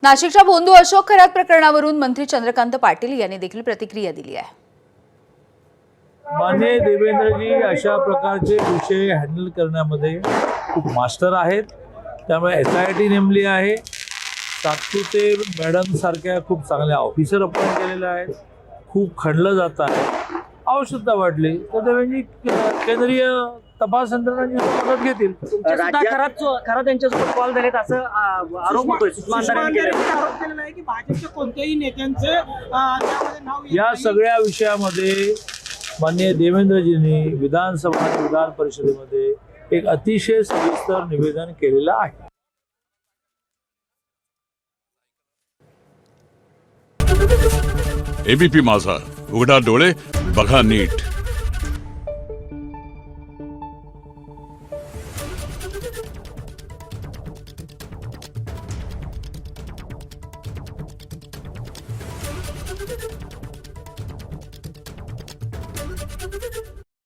नाशिकच्या बोंधू अशोक खरात प्रकरणावरून मंत्री चंद्रकांत पाटील यांनी देखील प्रतिक्रिया दिली आहे। माननीय देवेंद्रजी अशा प्रकारचे विषय हँडल करण्यामध्ये खूप मास्टर आहेत। त्यामुळे SIT नेमली आहे। सातपुते मॅडम सारख्या खूप चांगल्या ऑफिसर अपॉइंट केलेल्या आहेत। खूप खणलं जात आहे। आवश्यकता वाटली तर देवेंद्रजी केंद्रीय तपास यंत्रणांची मदत घेतील। खरात यांच्यासोबत कॉल झालेत असं आरोप होतोय। आरोप केलेला आहे की भाजपच्या कोणत्याही नेत्यांचे त्यामध्ये नाव येत या नाही। सगळ्या विषयामध्ये माननीय देवेंद्रजींनी विधानसभा आणि विधान परिषदेमध्ये एक अतिशय सविस्तर निवेदन केलेलं आहे। ABP माझा, उघडा डोळे बघा नीट। Thank you.